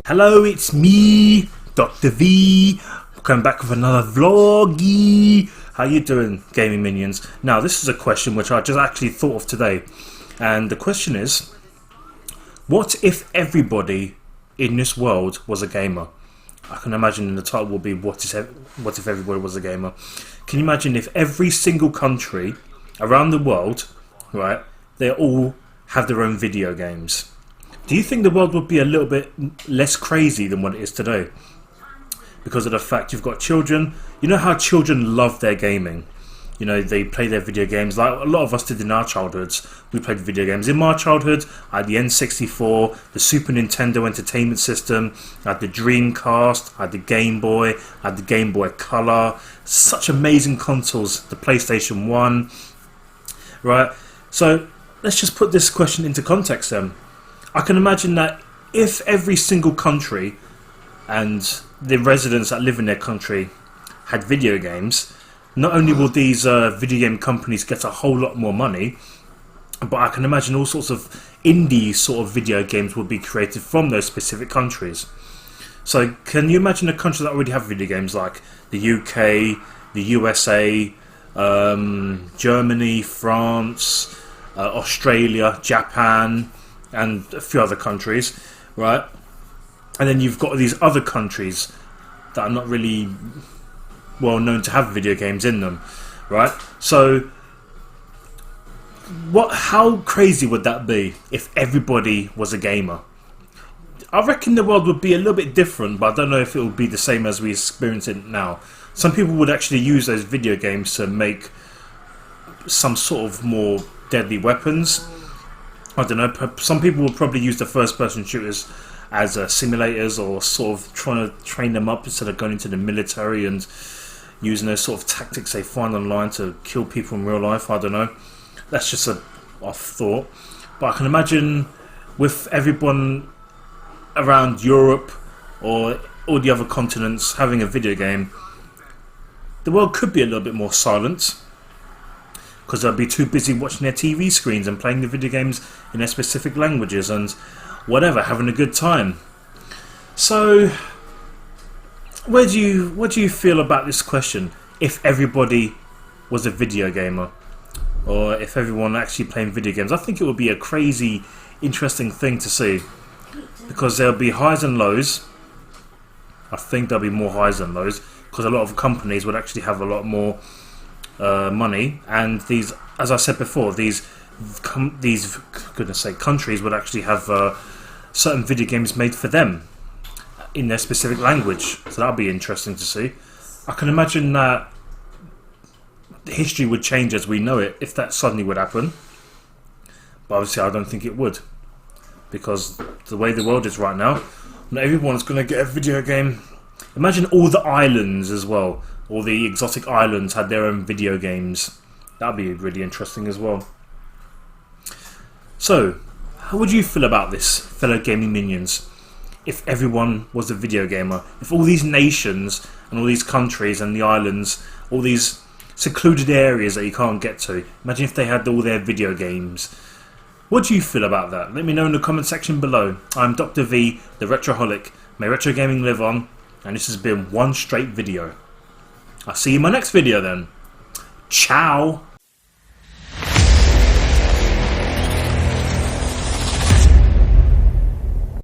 Hello, it's me, Dr. V, coming back with another vloggy. How you doing, gaming minions? Now, this is a question which I just actually thought of today, and the question is, what if everybody in this world was a gamer? I can imagine the title will be what if everybody was a gamer. Can you imagine if every single country around the world, right, they all have their own video games? Do you think the world would be a little bit less crazy than what it is today? Because of the fact you've got children. You know how children love their gaming. You know, they play their video games like a lot of us did in our childhoods. We played video games. In my childhood, I had the N64, the Super Nintendo Entertainment System, I had the Dreamcast, I had the Game Boy, I had the Game Boy Color. Such amazing consoles. The PlayStation 1. Right? So, let's just put this question into context then. I can imagine that if every single country and the residents that live in their country had video games, not only will these video game companies get a whole lot more money, but I can imagine all sorts of indie sort of video games will be created from those specific countries. So can you imagine a country that already have video games like the UK, the USA, Germany, France, Australia, Japan, and a few other countries, right? And then you've got these other countries that are not really well known to have video games in them, right? So how crazy would that be if everybody was a gamer? I reckon the world would be a little bit different, but I don't know if it would be the same as we experience it now. Some people would actually use those video games to make some sort of more deadly weapons. I don't know, some people will probably use the first-person shooters as simulators, or sort of trying to train them up instead of going into the military and using those sort of tactics they find online to kill people in real life. I don't know. That's just a off thought. But I can imagine with everyone around Europe or all the other continents having a video game, the world could be a little bit more silent, because they'll be too busy watching their TV screens and playing the video games in their specific languages and whatever, having a good time. So, what do you feel about this question? If everybody was a video gamer, or if everyone actually playing video games, I think it would be a crazy, interesting thing to see, because there'll be highs and lows. I think there'll be more highs than lows, because a lot of companies would actually have a lot more money, and these, as I said before, these goodness sake, countries would actually have certain video games made for them in their specific language. So that'll be interesting to see. I can imagine that history would change as we know it if that suddenly would happen. But obviously, I don't think it would, because the way the world is right now, not everyone's going to get a video game. Imagine all the islands as well. All the exotic islands had their own video games. That'd be really interesting as well. So, how would you feel about this, fellow gaming minions? If everyone was a video gamer, if all these nations and all these countries and the islands, all these secluded areas that you can't get to, imagine if they had all their video games. What do you feel about that? Let me know in the comment section below. I'm Dr. V, the Retroholic. May retro gaming live on, and this has been one straight video. I'll see you in my next video then. Ciao!